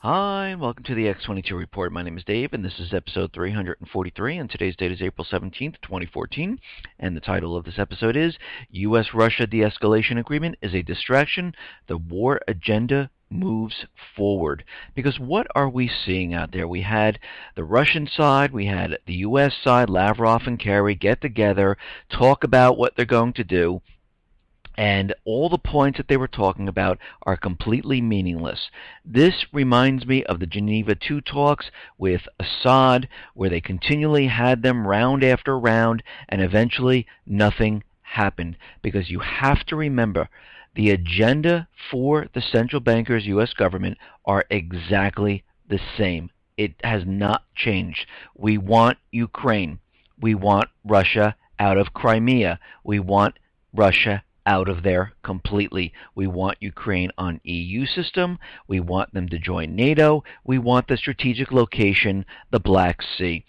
Hi, and welcome to the X22 Report. My name is Dave, and this is episode 343, and today's date is April 17th, 2014, and the title of this episode is U.S.-Russia De-escalation agreement is a distraction. The war agenda moves forward. Because what are we seeing out there? We had the Russian side, we had the U.S. side, Lavrov and Kerry get together, talk about what they're going to do, and all the points that they were talking about are completely meaningless. This reminds me of the Geneva II talks with Assad, where they continually had them round after round, and eventually nothing happened. Because you have to remember, the agenda for the central bankers, U.S. government, are exactly the same. It has not changed. We want Ukraine. We want Russia out of Crimea. We want Russia out of there completely. We want Ukraine on EU system. We want them to join NATO. We want the strategic location, the Black Sea.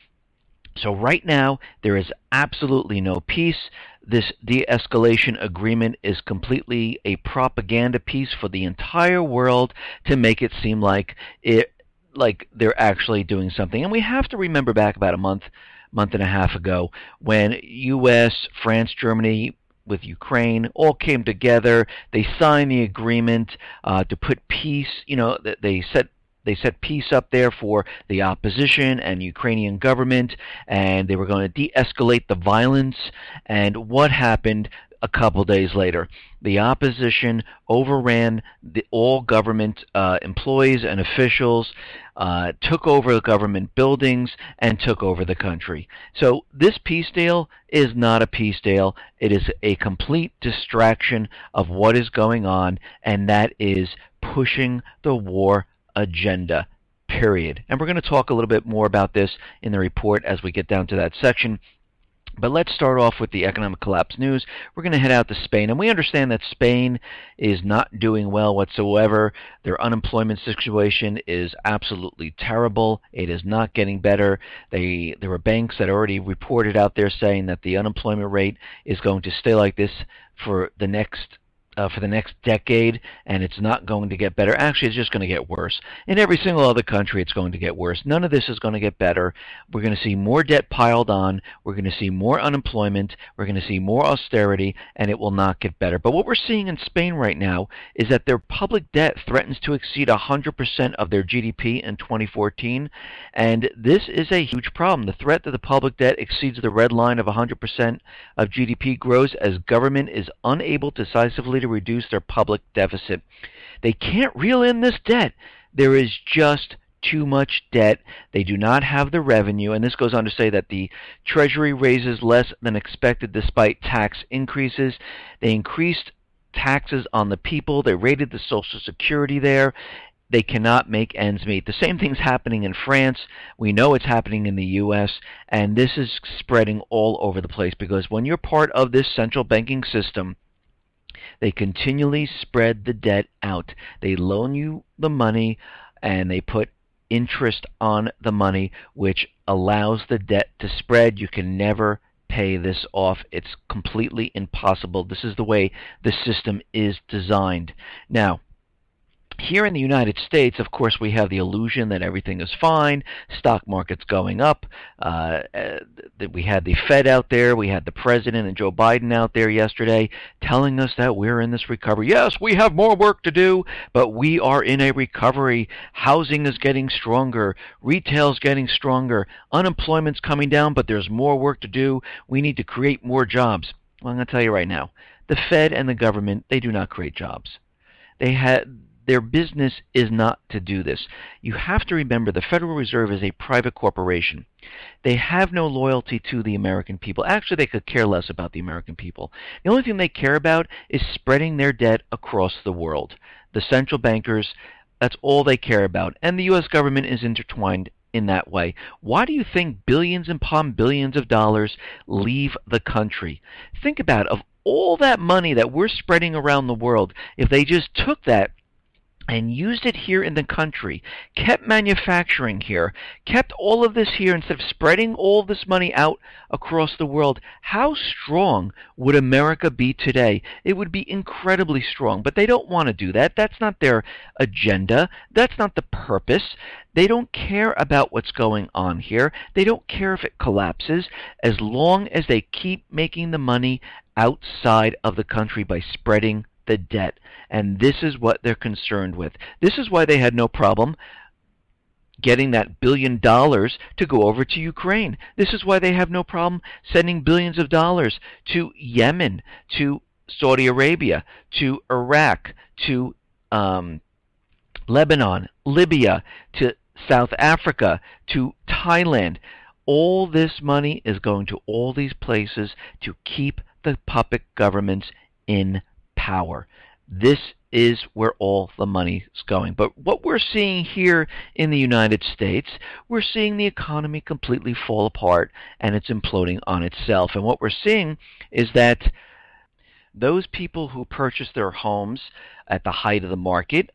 So right now, there is absolutely no peace. This de-escalation agreement is completely a propaganda piece for the entire world to make it seem like they're actually doing something. And we have to remember back about a month and a half ago when U.S., France, Germany, with Ukraine all came together. They signed the agreement to put peace. They set peace up there for the opposition and Ukrainian government, and they were going to de-escalate the violence. And what happened a couple days later? The opposition overran all government employees and officials, took over the government buildings, and took over the country. So this peace deal is not a peace deal. It is a complete distraction of what is going on, and that is pushing the war agenda, period. And we're going to talk a little bit more about this in the report as we get down to that section. But let's start off with the economic collapse news. We're going to head out to Spain, and we understand that Spain is not doing well whatsoever. Their unemployment situation is absolutely terrible. It is not getting better. There were banks that already reported out there saying that the unemployment rate is going to stay like this for the next decade, and it's not going to get better. Actually, it's just going to get worse. In every single other country, it's going to get worse. None of this is going to get better. We're going to see more debt piled on. We're going to see more unemployment. We're going to see more austerity, and it will not get better. But what we're seeing in Spain right now is that their public debt threatens to exceed 100% of their GDP in 2014, and this is a huge problem. The threat that the public debt exceeds the red line of 100% of GDP grows as government is unable decisively to reduce their public deficit. They can't reel in this debt. There is just too much debt. They do not have the revenue, and this goes on to say that the Treasury raises less than expected despite tax increases. They increased taxes on the people. They raided the Social Security there. They cannot make ends meet. The same thing's happening in France. We know it's happening in the U.S., and this is spreading all over the place because when you're part of this central banking system, they continually spread the debt out. They loan you the money, and they put interest on the money, which allows the debt to spread. You can never pay this off. It's completely impossible. This is the way the system is designed. Now, here in the United States, of course, we have the illusion that everything is fine. Stock market's going up. We had the Fed out there. We had the President and Joe Biden out there yesterday telling us that we're in this recovery. Yes, we have more work to do, but we are in a recovery. Housing is getting stronger. Retail's getting stronger. Unemployment's coming down, but there's more work to do. We need to create more jobs. Well, I'm going to tell you right now, the Fed and the government, they do not create jobs. Their business is not to do this. You have to remember the Federal Reserve is a private corporation. They have no loyalty to the American people. Actually, they could care less about the American people. The only thing they care about is spreading their debt across the world. The central bankers, that's all they care about. And the U.S. government is intertwined in that way. Why do you think billions upon billions of dollars leave the country? Think about it. Of all that money that we're spreading around the world, if they just took that and used it here in the country, kept manufacturing here, kept all of this here instead of spreading all this money out across the world, how strong would America be today? It would be incredibly strong, but they don't want to do that. That's not their agenda. That's not the purpose. They don't care about what's going on here. They don't care if it collapses as long as they keep making the money outside of the country by spreading the debt. And this is what they're concerned with. This is why they had no problem getting that $1 billion to go over to Ukraine. This is why they have no problem sending billions of dollars to Yemen, to Saudi Arabia, to Iraq, to Lebanon, Libya, to South Africa, to Thailand. All this money is going to all these places to keep the puppet governments in power. This is where all the money is going. But what we're seeing here in the United States, we're seeing the economy completely fall apart and it's imploding on itself. And what we're seeing is that those people who purchased their homes at the height of the market,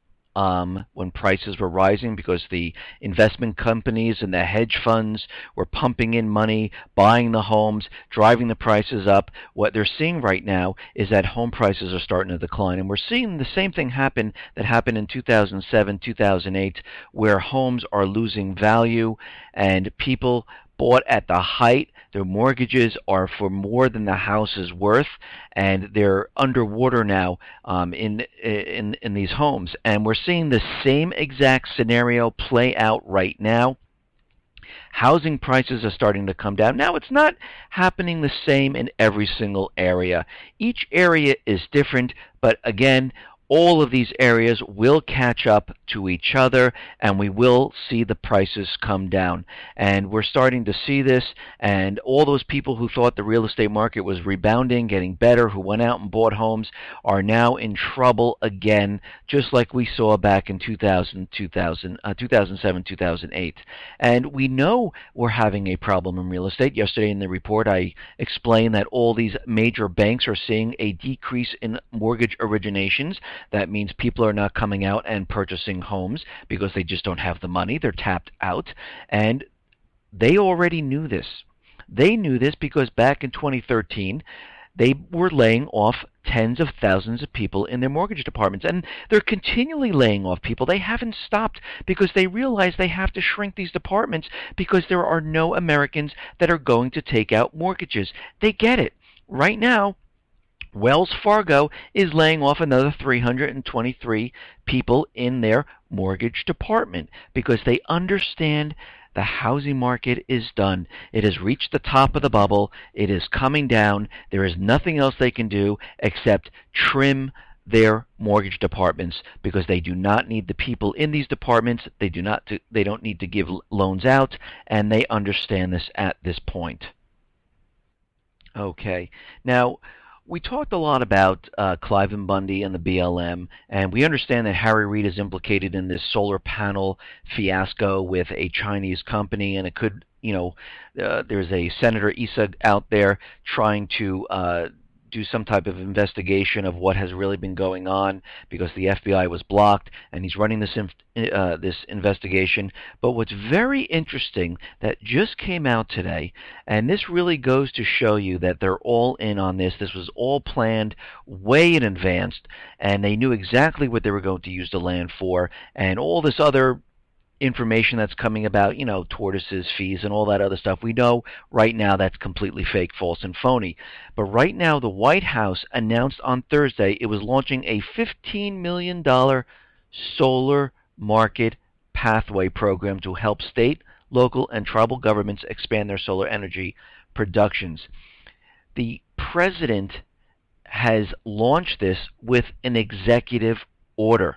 when prices were rising because the investment companies and the hedge funds were pumping in money, buying the homes, driving the prices up. What they're seeing right now is that home prices are starting to decline. And we're seeing the same thing happen that happened in 2007, 2008, where homes are losing value and people bought at the height. Their mortgages are for more than the house is worth, and they're underwater now in these homes. And we're seeing the same exact scenario play out right now. Housing prices are starting to come down. Now, it's not happening the same in every single area. Each area is different, but again, all of these areas will catch up to each other, and we will see the prices come down. And we're starting to see this, and all those people who thought the real estate market was rebounding, getting better, who went out and bought homes, are now in trouble again, just like we saw back in 2007, 2008. And we know we're having a problem in real estate. Yesterday in the report, I explained that all these major banks are seeing a decrease in mortgage originations. That means people are not coming out and purchasing homes because they just don't have the money. They're tapped out. And they already knew this. They knew this because back in 2013, they were laying off tens of thousands of people in their mortgage departments. And they're continually laying off people. They haven't stopped because they realize they have to shrink these departments because there are no Americans that are going to take out mortgages. They get it. Right now, Wells Fargo is laying off another 323 people in their mortgage department because they understand the housing market is done. It has reached the top of the bubble. It is coming down. There is nothing else they can do except trim their mortgage departments because they do not need the people in these departments. They don't need to give loans out, and they understand this at this point. Okay. Now, we talked a lot about Clive and Bundy and the BLM, and we understand that Harry Reid is implicated in this solar panel fiasco with a Chinese company, and it could, there's a Senator Issa out there trying to do some type of investigation of what has really been going on because the FBI was blocked, and he's running this investigation. But what's very interesting that just came out today, and this really goes to show you that they're all in on this. This was all planned way in advance, and they knew exactly what they were going to use the land for, and all this other information that's coming about, tortoises, fees, and all that other stuff. We know right now that's completely fake, false, and phony. But right now, the White House announced on Thursday it was launching a $15 million solar market pathway program to help state, local, and tribal governments expand their solar energy productions. The president has launched this with an executive order.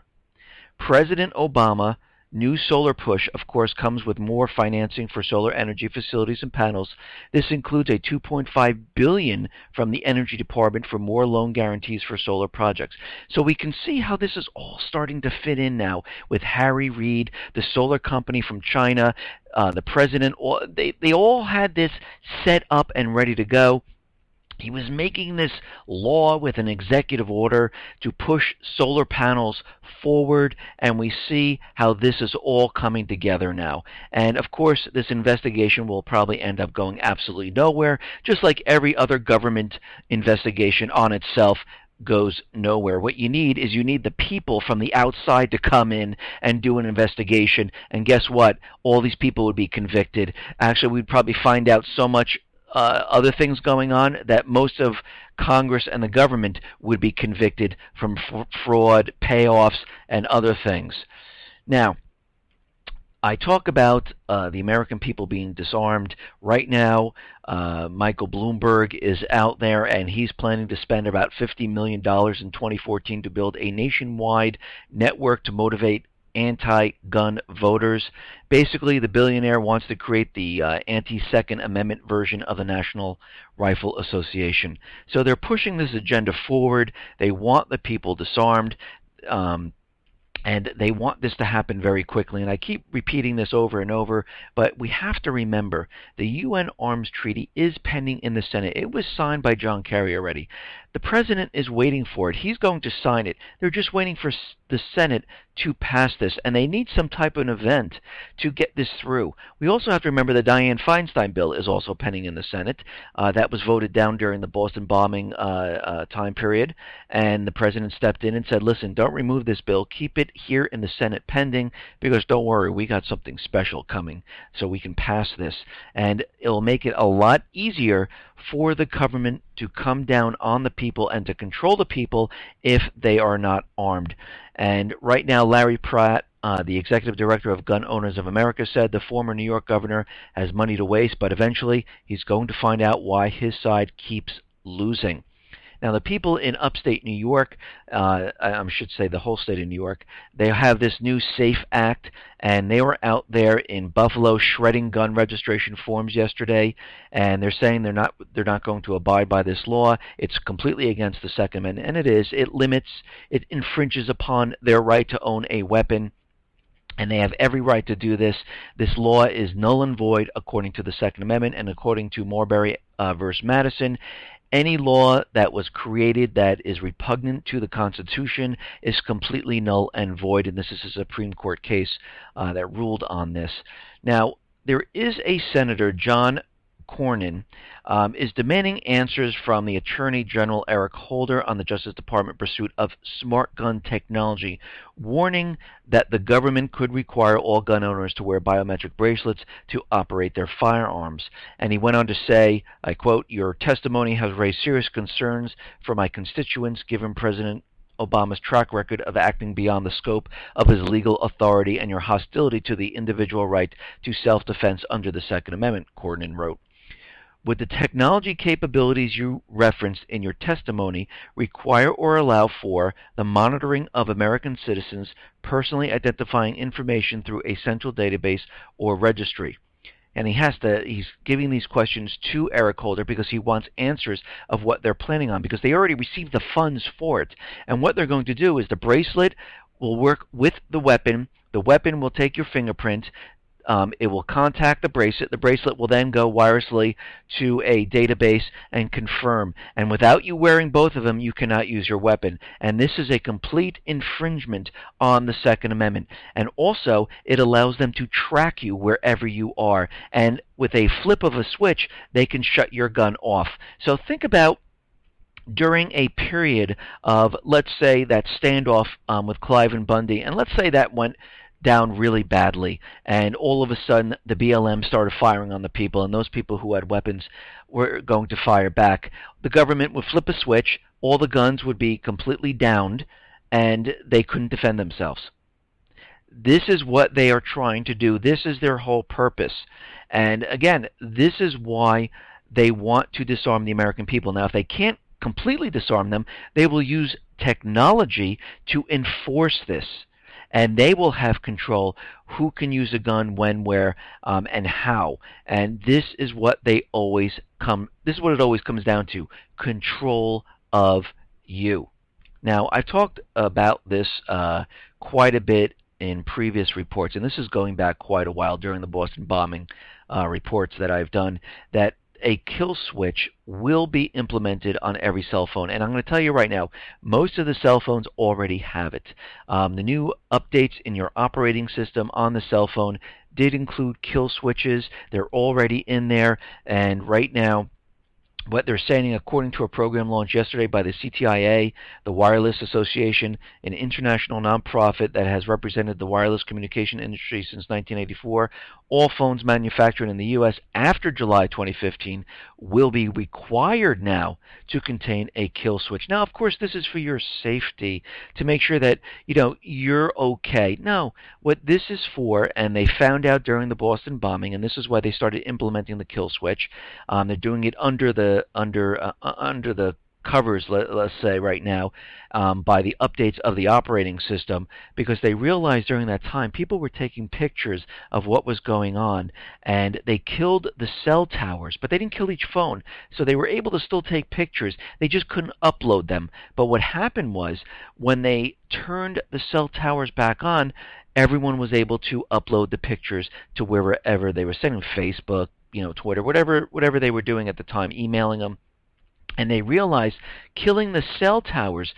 President Obama new solar push, of course, comes with more financing for solar energy facilities and panels. This includes a $2.5 billion from the Energy Department for more loan guarantees for solar projects. So we can see how this is all starting to fit in now with Harry Reid, the solar company from China, the president. They all had this set up and ready to go. He was making this law with an executive order to push solar panels forward, and we see how this is all coming together now. And of course, this investigation will probably end up going absolutely nowhere, just like every other government investigation on itself goes nowhere. What you need is you need the people from the outside to come in and do an investigation, and guess what? All these people would be convicted. Actually, we'd probably find out so much other things going on that most of Congress and the government would be convicted from fraud, payoffs, and other things. Now, I talk about the American people being disarmed. Right now, Michael Bloomberg is out there, and he's planning to spend about $50 million in 2014 to build a nationwide network to motivate anti-gun voters. Basically, the billionaire wants to create the anti-Second Amendment version of the National Rifle Association. So they're pushing this agenda forward. They want the people disarmed. And they want this to happen very quickly. And I keep repeating this over and over, but we have to remember the UN Arms Treaty is pending in the Senate. It was signed by John Kerry already. The president is waiting for it. He's going to sign it. They're just waiting for the Senate to pass this, and they need some type of an event to get this through. We also have to remember the Dianne Feinstein bill is also pending in the Senate. That was voted down during the Boston bombing time period, and the president stepped in and said, listen, don't remove this bill. Keep it here in the Senate pending, because don't worry, we got something special coming, so we can pass this. And it'll make it a lot easier for the government to come down on the people and to control the people if they are not armed. And right now, Larry Pratt, the executive director of Gun Owners of America, said the former New York governor has money to waste, but eventually he's going to find out why his side keeps losing. Now, the people in upstate New York, I should say the whole state of New York, they have this new SAFE Act, and they were out there in Buffalo shredding gun registration forms yesterday, and they're saying they're not going to abide by this law. It's completely against the Second Amendment, and it is. It infringes upon their right to own a weapon. And they have every right to do this. This law is null and void according to the Second Amendment, and according to Marbury versus Madison, any law that was created that is repugnant to the Constitution is completely null and void, and this is a Supreme Court case that ruled on this. Now, there is a Senator, John Cornyn, is demanding answers from the Attorney General Eric Holder on the Justice Department pursuit of smart gun technology, warning that the government could require all gun owners to wear biometric bracelets to operate their firearms. And he went on to say, I quote, "Your testimony has raised serious concerns for my constituents given President Obama's track record of acting beyond the scope of his legal authority and your hostility to the individual right to self-defense under the Second Amendment," Cornyn wrote. Would the technology capabilities you referenced in your testimony require or allow for the monitoring of American citizens' personally identifying information through a central database or registry? And he's giving these questions to Eric Holder because he wants answers of what they're planning on, because they already received the funds for it. And what they're going to do is the bracelet will work with the weapon. The weapon will take your fingerprint. It will contact the bracelet. The bracelet will then go wirelessly to a database and confirm. And without you wearing both of them, you cannot use your weapon. And this is a complete infringement on the Second Amendment. And also, it allows them to track you wherever you are. And with a flip of a switch, they can shut your gun off. So think about during a period of, let's say, that standoff with Clive and Bundy, and let's say that went down really badly, and all of a sudden the BLM started firing on the people, and those people who had weapons were going to fire back. The government would flip a switch, all the guns would be completely downed, and they couldn't defend themselves. This is what they are trying to do. This is their whole purpose. And again, this is why they want to disarm the American people. Now, if they can't completely disarm them, they will use technology to enforce this. And they will have control who can use a gun, when, where, and how. And this is what it always comes down to: control of you. Now, I've talked about this quite a bit in previous reports, and this is going back quite a while during the Boston bombing reports that I've done, that a kill switch will be implemented on every cell phone. And I'm going to tell you right now, most of the cell phones already have it. The new updates in your operating system on the cell phone did include kill switches. They're already in there, and right now, what they're saying, according to a program launched yesterday by the CTIA, the Wireless Association, an international nonprofit that has represented the wireless communication industry since 1984, all phones manufactured in the U.S. after July 2015 will be required now to contain a kill switch. Now, of course, this is for your safety, to make sure that you're okay. No, what this is for, and they found out during the Boston bombing, and this is why they started implementing the kill switch. They're doing it under the covers, let's say right now, by the updates of the operating system, because they realized during that time people were taking pictures of what was going on, and they killed the cell towers, but they didn't kill each phone, so they were able to still take pictures. They just couldn't upload them. But what happened was, when they turned the cell towers back on, everyone was able to upload the pictures to wherever they were sending, Facebook, Twitter, whatever they were doing at the time, emailing them. And they realized killing the cell towers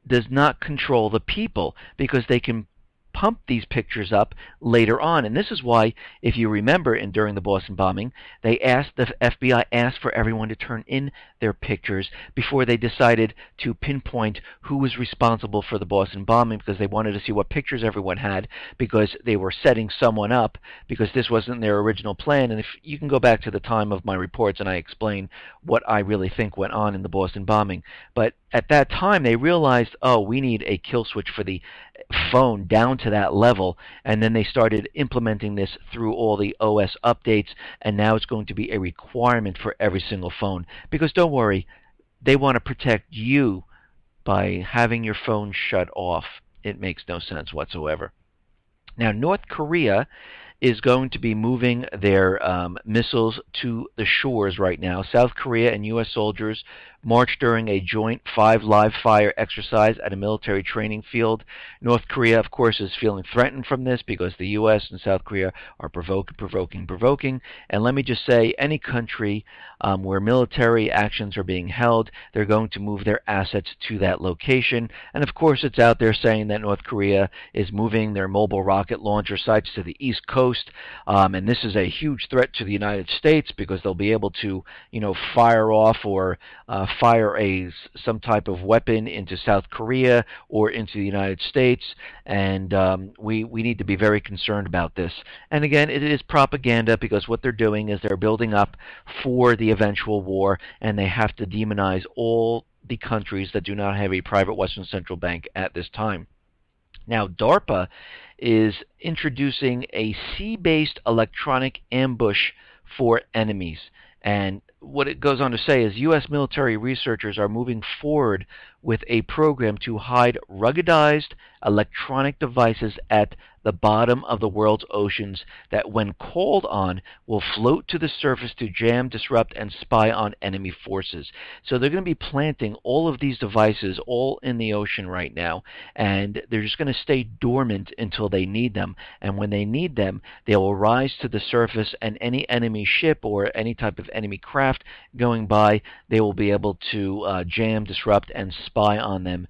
does not control the people, because they can pump these pictures up later on. And this is why, if you remember, during the Boston bombing, the FBI asked for everyone to turn in their pictures before they decided to pinpoint who was responsible for the Boston bombing, because they wanted to see what pictures everyone had, because they were setting someone up, because this wasn't their original plan. And if you can go back to the time of my reports, and I explain what I really think went on in the Boston bombing. But at that time, they realized, oh, we need a kill switch for the phone down to that level, and then they started implementing this through all the OS updates, and now it's going to be a requirement for every single phone. Because don't worry, they want to protect you by having your phone shut off. It makes no sense whatsoever. Now, North Korea is going to be moving their missiles to the shores right now. South Korea and U.S. soldiers marched during a joint 5 live fire exercise at a military training field. North Korea, of course, is feeling threatened from this, because the U.S. and South Korea are provoking. And let me just say, any country where military actions are being held, they're going to move their assets to that location. And of course, it's out there saying that North Korea is moving their mobile rocket launcher sites to the East Coast. And this is a huge threat to the United States, because they'll be able to, fire off or fire some type of weapon into South Korea or into the United States, and we need to be very concerned about this. And again, it is propaganda, because what they're doing is they're building up for the eventual war, and they have to demonize all the countries that do not have a private Western central bank at this time. Now, DARPA is introducing a sea-based electronic ambush for enemies. And what it goes on to say is U.S. military researchers are moving forward with a program to hide ruggedized electronic devices at the bottom of the world's oceans that, when called on, will float to the surface to jam, disrupt, and spy on enemy forces. So they're going to be planting all of these devices all in the ocean right now, and they're just going to stay dormant until they need them. And when they need them, they will rise to the surface, and any enemy ship or any type of enemy craft going by, they will be able to jam, disrupt, and spy on them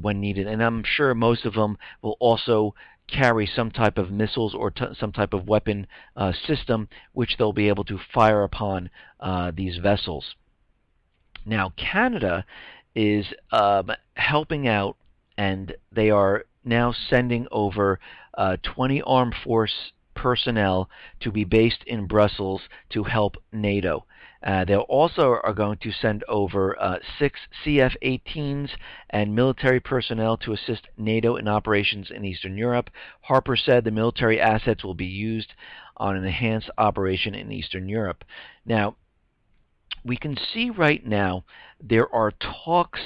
when needed. And I'm sure most of them will also carry some type of missiles or some type of weapon system, which they'll be able to fire upon these vessels. Now, Canada is helping out, and they are now sending over 20 armed force personnel to be based in Brussels to help NATO. They also are going to send over 6 CF-18s and military personnel to assist NATO in operations in Eastern Europe. Harper said the military assets will be used on an enhanced operation in Eastern Europe. Now, we can see right now there are talks,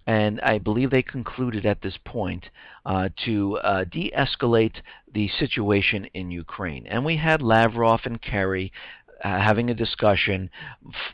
and I believe they concluded at this point, to de-escalate the situation in Ukraine. And we had Lavrov and Kerry having a discussion,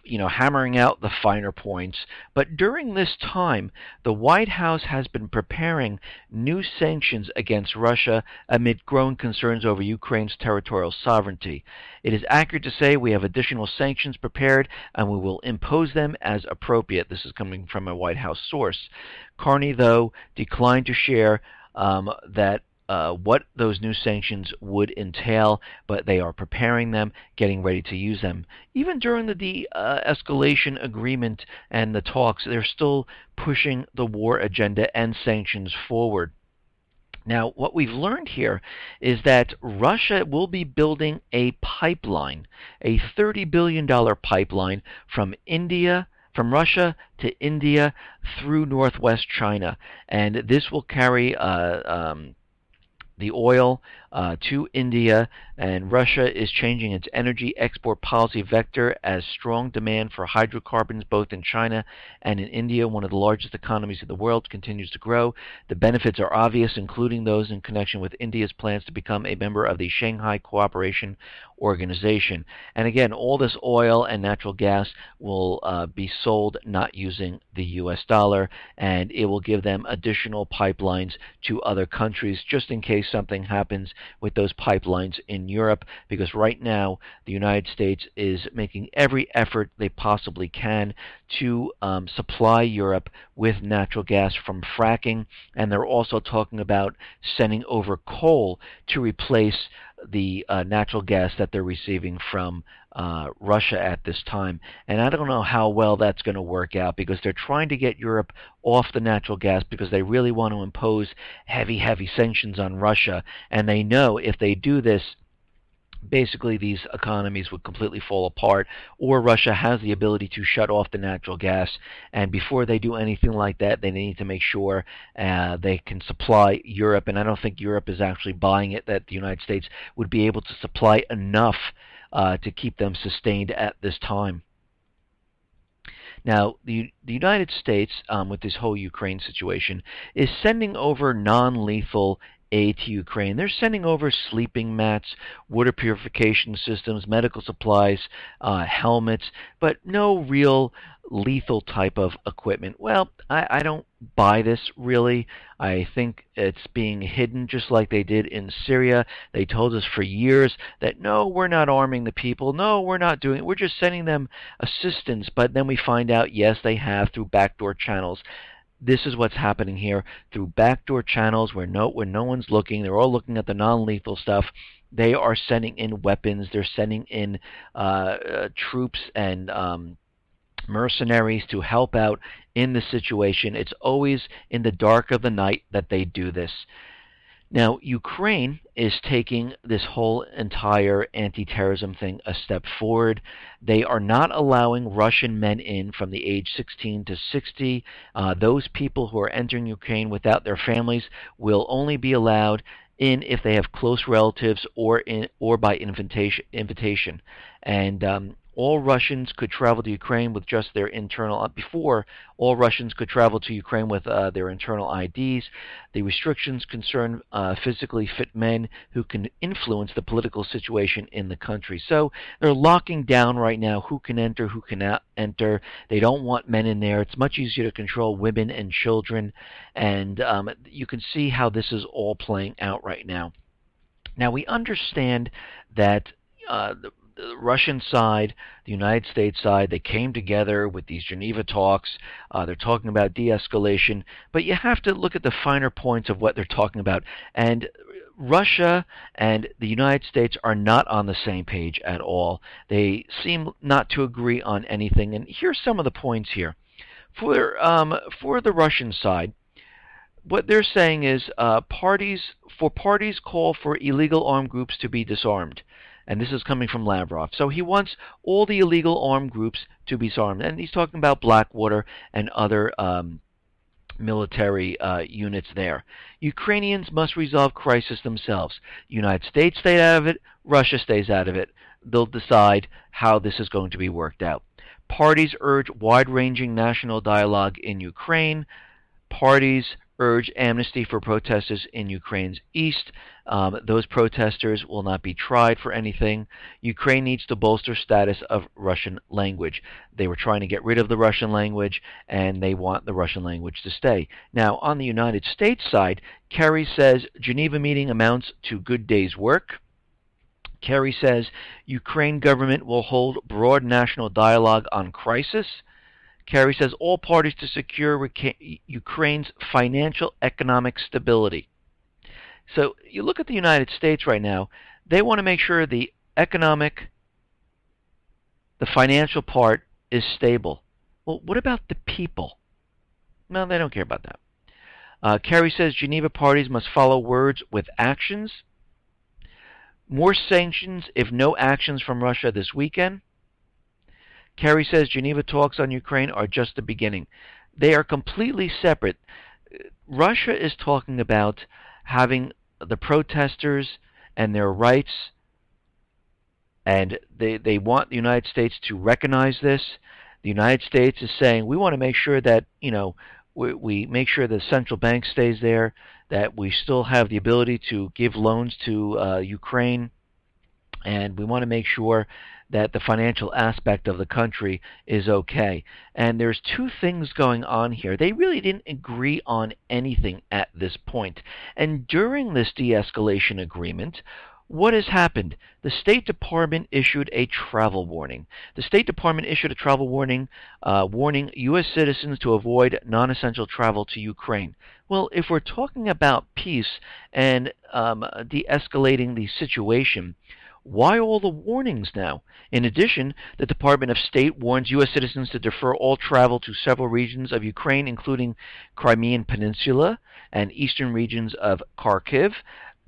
hammering out the finer points. But during this time, the White House has been preparing new sanctions against Russia amid growing concerns over Ukraine's territorial sovereignty. It is accurate to say we have additional sanctions prepared and we will impose them as appropriate. This is coming from a White House source. Carney, though, declined to share what those new sanctions would entail, but they are preparing them, getting ready to use them. Even during the de-escalation agreement and the talks, they're still pushing the war agenda and sanctions forward. Now, what we've learned here is that Russia will be building a pipeline, a $30 billion pipeline from Russia to India through northwest China. And this will carry the oil to India, and Russia is changing its energy export policy vector as strong demand for hydrocarbons both in China and in India, one of the largest economies in the world, continues to grow. The benefits are obvious, including those in connection with India's plans to become a member of the Shanghai Cooperation Organization. And again, all this oil and natural gas will be sold not using the US dollar, and it will give them additional pipelines to other countries just in case something happens with those pipelines in Europe, because right now the United States is making every effort they possibly can to supply Europe with natural gas from fracking, and they're also talking about sending over coal to replace the natural gas that they're receiving from Russia at this time. And I don't know how well that's going to work out, because they're trying to get Europe off the natural gas because they really want to impose heavy sanctions on Russia. And they know if they do this, basically these economies would completely fall apart, or Russia has the ability to shut off the natural gas. And before they do anything like that, they need to make sure they can supply Europe. And I don't think Europe is actually buying it, that the United States would be able to supply enough to keep them sustained at this time. Now, the United States, with this whole Ukraine situation, is sending over non-lethal aid to Ukraine. They're sending over sleeping mats, water purification systems, medical supplies, helmets, but no real lethal type of equipment. Well, I don't buy this, really. I think it's being hidden just like they did in Syria. They told us for years that, no, we're not arming the people. No, we're not doing it. We're just sending them assistance. But then we find out, yes, they have, through backdoor channels. This is what's happening here, through backdoor channels where no one's looking. They're all looking at the non-lethal stuff. They are sending in weapons. They're sending in troops and mercenaries to help out in the situation. It's always in the dark of the night that they do this. Now, Ukraine is taking this whole entire anti-terrorism thing a step forward. They are not allowing Russian men in from the age 16 to 60. Those people who are entering Ukraine without their families will only be allowed in if they have close relatives or by invitation. And all Russians could travel to Ukraine with just their internal, before all Russians could travel to Ukraine with their internal IDs. The restrictions concern physically fit men who can influence the political situation in the country. So they're locking down right now who can enter, who cannot enter. They don't want men in there. It's much easier to control women and children. And you can see how this is all playing out right now. Now, we understand that the Russian side, the United States side, they came together with these Geneva talks. They're talking about de-escalation, but you have to look at the finer points of what they're talking about. And Russia and the United States are not on the same page at all. They seem not to agree on anything. And here's some of the points here. For the Russian side, what they're saying is parties call for illegal armed groups to be disarmed. And this is coming from Lavrov. So he wants all the illegal armed groups to be disarmed. And he's talking about Blackwater and other military units there. Ukrainians must resolve crisis themselves. United States stays out of it. Russia stays out of it. They'll decide how this is going to be worked out. Parties urge wide-ranging national dialogue in Ukraine. Parties urge amnesty for protesters in Ukraine's east. Those protesters will not be tried for anything. Ukraine needs to bolster status of Russian language. They were trying to get rid of the Russian language, and they want the Russian language to stay. Now, on the United States side, Kerry says Geneva meeting amounts to good day's work. Kerry says Ukraine government will hold broad national dialogue on crisis. Kerry says all parties to secure Ukraine's financial economic stability. So you look at the United States right now, they want to make sure the financial part is stable. Well, what about the people? No, they don't care about that. Kerry says Geneva parties must follow words with actions. More sanctions if no actions from Russia this weekend. Kerry says Geneva talks on Ukraine are just the beginning. They are completely separate. Russia is talking about having the protesters and their rights, and they want the United States to recognize this. The United States is saying we want to make sure that we make sure the central bank stays there, that we still have the ability to give loans to Ukraine, and we want to make sure that the financial aspect of the country is okay. And there's two things going on here. They really didn't agree on anything at this point. And during this de-escalation agreement, what has happened? The State Department issued a travel warning. The State Department issued a travel warning warning U.S. citizens to avoid non-essential travel to Ukraine. Well, if we're talking about peace and de-escalating the situation, why all the warnings now? In addition, the Department of State warns U.S. citizens to defer all travel to several regions of Ukraine, including Crimean Peninsula and eastern regions of Kharkiv,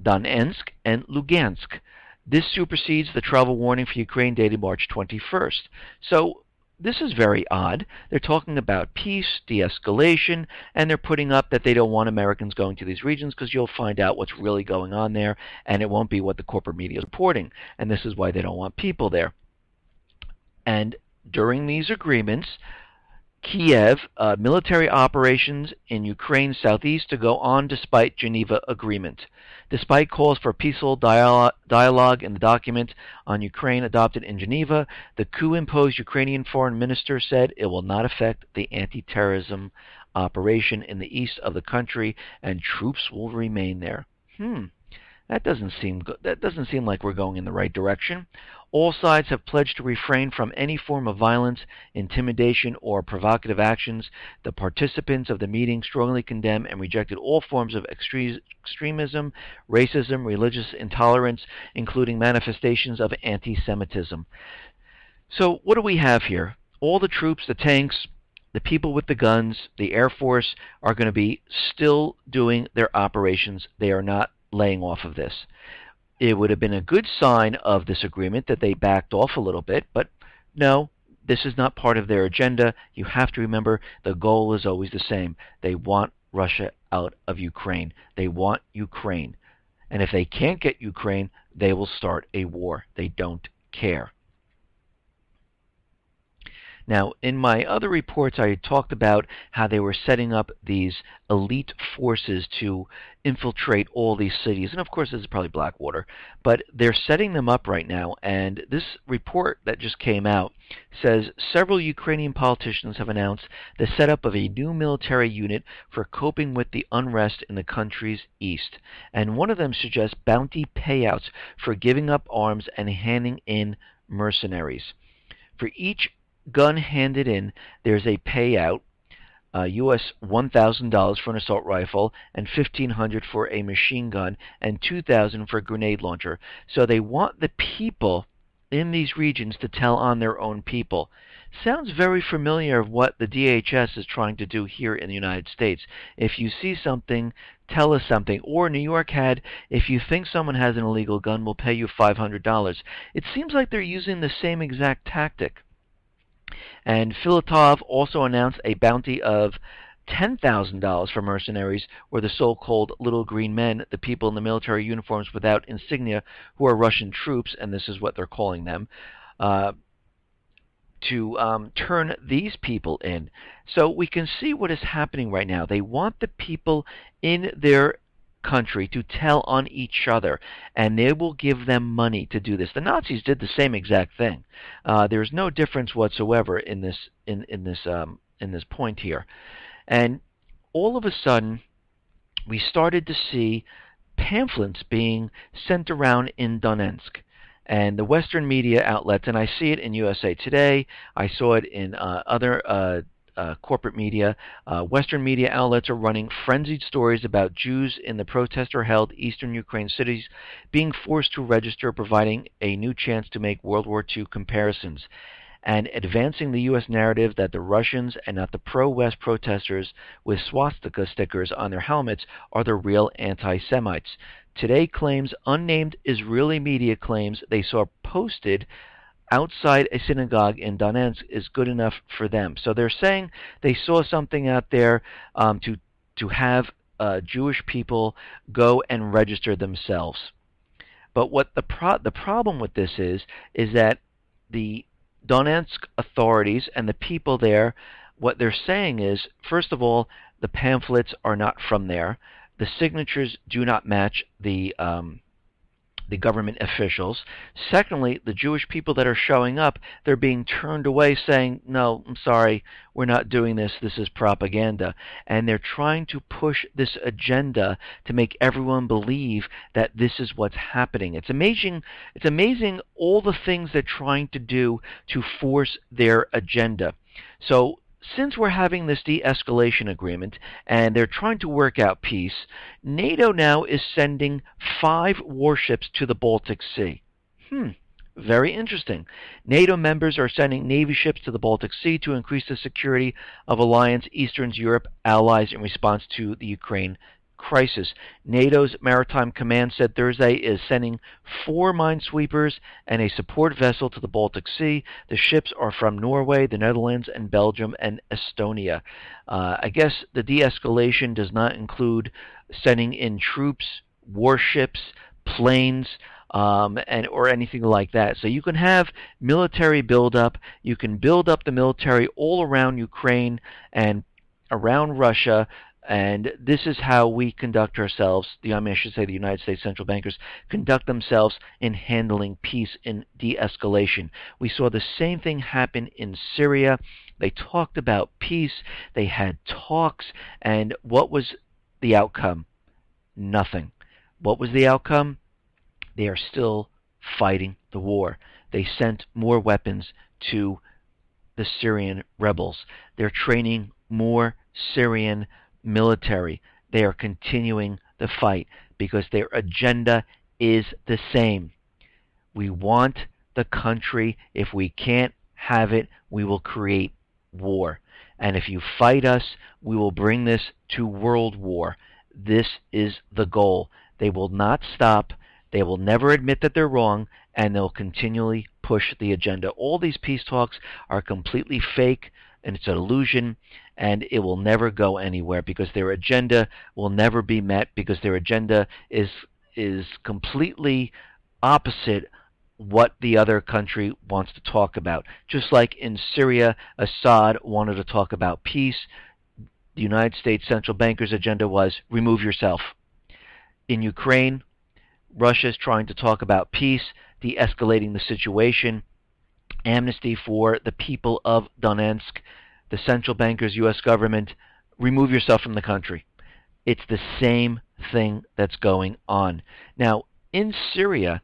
Donetsk, and Lugansk. This supersedes the travel warning for Ukraine dated March 21st. So this is very odd. They're talking about peace, de-escalation, and they're putting up that they don't want Americans going to these regions because you'll find out what's really going on there, and it won't be what the corporate media is reporting. And this is why they don't want people there. And during these agreements, Kiev, military operations in Ukraine's southeast to go on despite Geneva agreement. Despite calls for peaceful dialogue in the document on Ukraine adopted in Geneva, the coup-imposed Ukrainian foreign minister said it will not affect the anti-terrorism operation in the east of the country, and troops will remain there. That doesn't seem good. That doesn't seem like we're going in the right direction. All sides have pledged to refrain from any form of violence, intimidation, or provocative actions. The participants of the meeting strongly condemned and rejected all forms of extremism, racism, religious intolerance, including manifestations of anti-Semitism. So what do we have here? All the troops, the tanks, the people with the guns, the Air Force are going to be still doing their operations. They are not laying off of this. It would have been a good sign of this agreement that they backed off a little bit, but no, this is not part of their agenda. You have to remember the goal is always the same. They want Russia out of Ukraine. They want Ukraine. And if they can't get Ukraine, they will start a war. They don't care. Now, in my other reports, I had talked about how they were setting up these elite forces to infiltrate all these cities. And of course, this is probably Blackwater. But they're setting them up right now. And this report that just came out says several Ukrainian politicians have announced the setup of a new military unit for coping with the unrest in the country's east. And one of them suggests bounty payouts for giving up arms and handing in mercenaries. For each gun handed in, there's a payout, US $1,000 for an assault rifle, and $1,500 for a machine gun, and $2,000 for a grenade launcher. So they want the people in these regions to tell on their own people. Sounds very familiar of what the DHS is trying to do here in the United States. If you see something, tell us something. Or New York had, if you think someone has an illegal gun, we'll pay you $500. It seems like they're using the same exact tactic. And Filatov also announced a bounty of $10,000 for mercenaries, or the so-called little green men, the people in the military uniforms without insignia who are Russian troops, and this is what they're calling them, to turn these people in. So we can see what is happening right now. They want the people in their country to tell on each other, and they will give them money to do this. The Nazis did the same exact thing. There's no difference whatsoever in this point here. And all of a sudden, we started to see pamphlets being sent around in Donetsk. And the Western media outlets, and I see it in USA Today, I saw it in other corporate media. Western media outlets are running frenzied stories about Jews in the protester-held eastern Ukraine cities being forced to register, providing a new chance to make World War II comparisons, and advancing the U.S. narrative that the Russians and not the pro-West protesters with swastika stickers on their helmets are the real anti-Semites. Today claims unnamed Israeli media claims they saw posted outside a synagogue in Donetsk is good enough for them. So they're saying they saw something out there to have Jewish people go and register themselves. But what the problem with this is that the Donetsk authorities and the people there, what they're saying is, first of all, the pamphlets are not from there. The signatures do not match the government officials. Secondly, the Jewish people that are showing up, they're being turned away saying, no, I'm sorry, we're not doing this, this is propaganda. And they're trying to push this agenda to make everyone believe that this is what's happening. It's amazing all the things they're trying to do to force their agenda. So since we're having this de-escalation agreement and they're trying to work out peace, NATO now is sending 5 warships to the Baltic Sea. Very interesting. NATO members are sending Navy ships to the Baltic Sea to increase the security of Alliance Eastern Europe allies in response to the Ukraine crisis. NATO's Maritime Command said Thursday is sending 4 minesweepers and a support vessel to the Baltic Sea. The ships are from Norway, the Netherlands, and Belgium, and Estonia. I guess the de-escalation does not include sending in troops, warships, planes, or anything like that. So you can have military buildup. You can build up the military all around Ukraine and around Russia. And this is how we conduct ourselves, I should say the United States central bankers conduct themselves in handling peace in de-escalation. We saw the same thing happen in Syria. They talked about peace, they had talks, and what was the outcome? Nothing. What was the outcome? They are still fighting the war. They sent more weapons to the Syrian rebels. They're training more Syrian military. They are continuing the fight because their agenda is the same. We want the country. If we can't have it, we will create war. And if you fight us, we will bring this to world war. This is the goal. They will not stop. They will never admit that they're wrong, and they'll continually push the agenda. All these peace talks are completely fake, and it's an illusion, and it will never go anywhere because their agenda will never be met, because their agenda is completely opposite what the other country wants to talk about. Just like in Syria, Assad wanted to talk about peace. The United States central bankers' agenda was remove yourself. In Ukraine, Russia is trying to talk about peace, de-escalating the situation, amnesty for the people of Donetsk. The central bankers, U.S. government, remove yourself from the country. It's the same thing that's going on. Now, in Syria,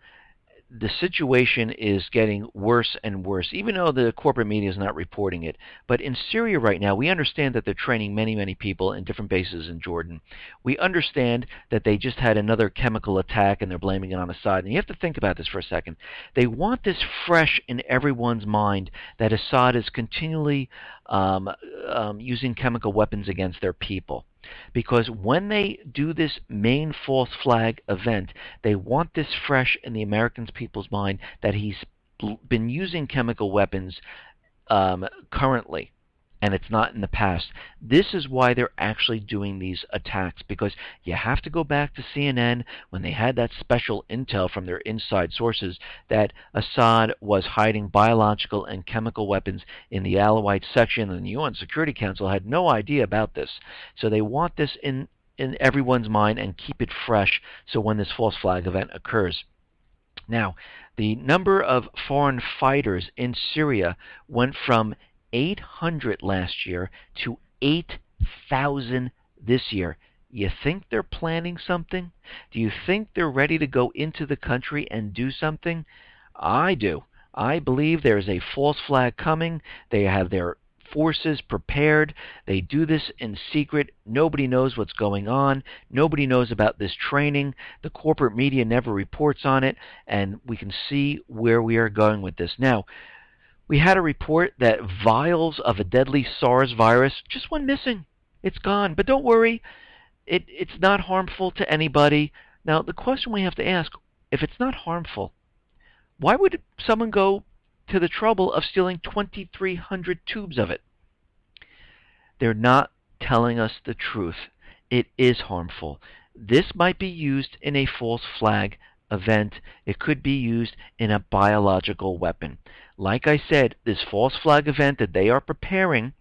the situation is getting worse and worse, even though the corporate media is not reporting it. But in Syria right now, we understand that they're training many, many people in different bases in Jordan. We understand that they just had another chemical attack and they're blaming it on Assad. And you have to think about this for a second. They want this fresh in everyone's mind that Assad is continually using chemical weapons against their people. Because when they do this main false flag event, they want this fresh in the American people's mind that he's been using chemical weapons currently, and it's not in the past. This is why they're actually doing these attacks, because you have to go back to CNN when they had that special intel from their inside sources that Assad was hiding biological and chemical weapons in the Alawite section, and the UN Security Council had no idea about this. So they want this in in everyone's mind and keep it fresh so when this false flag event occurs. Now, the number of foreign fighters in Syria went from 800 last year to 8,000 this year. You think they're planning something? Do you think they're ready to go into the country and do something? I do. I believe there is a false flag coming. They have their forces prepared. They do this in secret. Nobody knows what's going on. Nobody knows about this training. The corporate media never reports on it, and we can see where we are going with this. Now, we had a report that vials of a deadly SARS virus just went missing. It's gone. But don't worry, it's not harmful to anybody. Now, the question we have to ask, if it's not harmful, why would someone go to the trouble of stealing 2,300 tubes of it? They're not telling us the truth. It is harmful. This might be used in a false flag event. It could be used in a biological weapon. Like I said, this false flag event that they are preparing,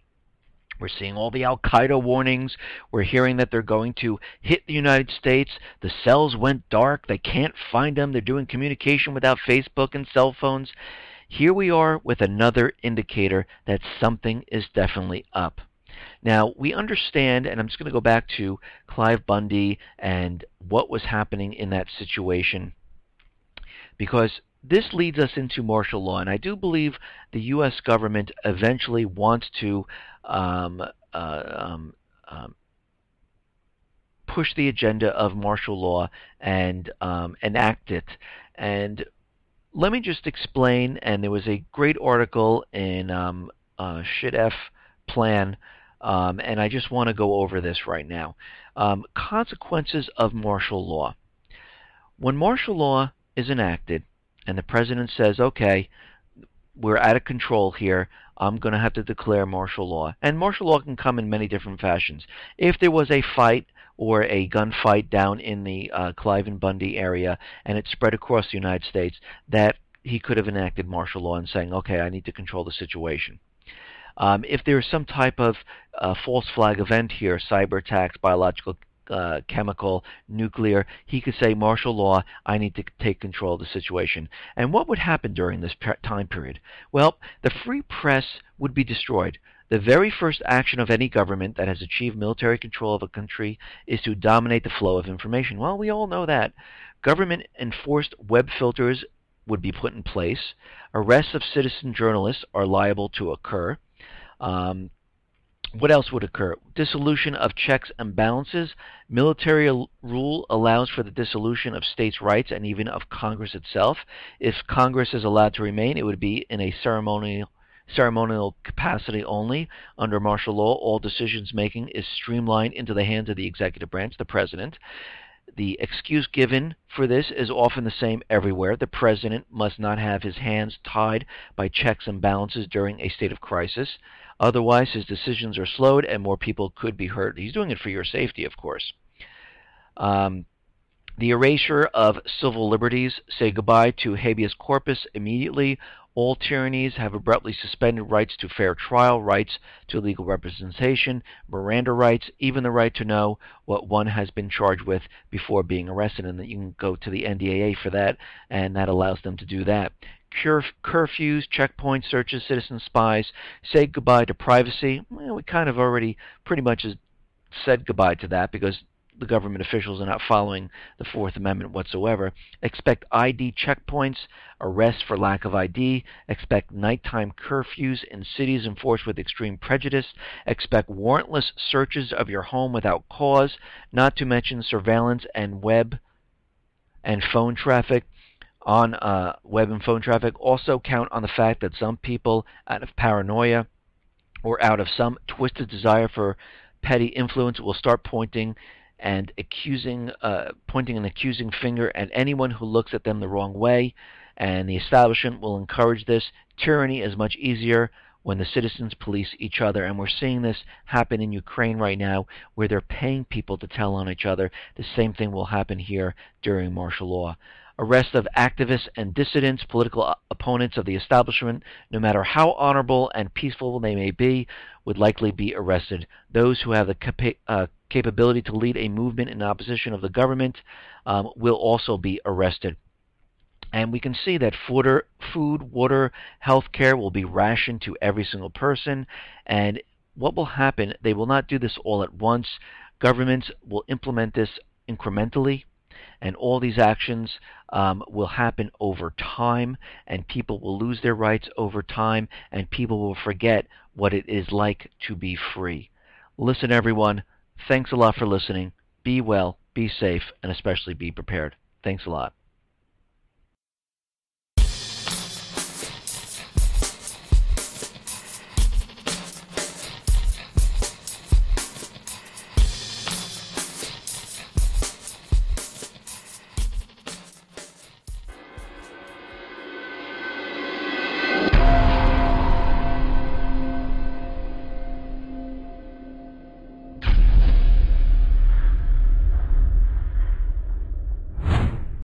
we're seeing all the Al-Qaeda warnings. We're hearing that they're going to hit the United States. The cells went dark. They can't find them. They're doing communication without Facebook and cell phones. Here we are with another indicator that something is definitely up. Now, we understand, and I'm just going to go back to Clive Bundy and what was happening in that situation, because this leads us into martial law, and I do believe the U.S. government eventually wants to push the agenda of martial law and enact it. And let me just explain, and there was a great article in SHITF Plan, and I just want to go over this right now. Consequences of martial law. When martial law is enacted, and the president says, okay, we're out of control here, I'm going to have to declare martial law. And martial law can come in many different fashions. If there was a fight or a gunfight down in the Clive and Bundy area and it spread across the United States, that he could have enacted martial law and saying, okay, I need to control the situation. If there is some type of false flag event here, cyber attacks, biological, chemical, nuclear, he could say, martial law, I need to take control of the situation. And what would happen during this time period? Well, the free press would be destroyed. The very first action of any government that has achieved military control of a country is to dominate the flow of information. Well, we all know that. Government-enforced web filters would be put in place. Arrests of citizen journalists are liable to occur. What else would occur? Dissolution of checks and balances. Military rule allows for the dissolution of states' rights and even of Congress itself. If Congress is allowed to remain, it would be in a ceremonial capacity only. Under martial law, all decisions making is streamlined into the hands of the executive branch, the president. The excuse given for this is often the same everywhere. The president must not have his hands tied by checks and balances during a state of crisis. Otherwise, his decisions are slowed and more people could be hurt. He's doing it for your safety, of course. The erasure of civil liberties. Say goodbye to habeas corpus immediately. All tyrannies have abruptly suspended rights to fair trial, rights to legal representation, Miranda rights, even the right to know what one has been charged with before being arrested. And that you can go to the NDAA for that, and that allows them to do that. Curfews, checkpoint searches, citizen spies. Say goodbye to privacy. Well, we kind of already pretty much said goodbye to that because the government officials are not following the Fourth Amendment whatsoever. Expect ID checkpoints, arrests for lack of ID. Expect nighttime curfews in cities enforced with extreme prejudice. Expect warrantless searches of your home without cause, not to mention surveillance and web and phone traffic. On web and phone traffic, also count on the fact that some people, out of paranoia or out of some twisted desire for petty influence, will start pointing an accusing finger at anyone who looks at them the wrong way, and the establishment will encourage this. Tyranny is much easier when the citizens police each other, and we're seeing this happen in Ukraine right now, where they're paying people to tell on each other. The same thing will happen here during martial law. Arrest of activists and dissidents, political opponents of the establishment, no matter how honorable and peaceful they may be, would likely be arrested. Those who have the capability to lead a movement in opposition of the government will also be arrested. And we can see that food, water, health care will be rationed to every single person. And what will happen, they will not do this all at once. Governments will implement this incrementally, and all these actions will happen over time, and people will lose their rights over time, and people will forget what it is like to be free. Listen, everyone, thanks a lot for listening. Be well, be safe, and especially be prepared. Thanks a lot.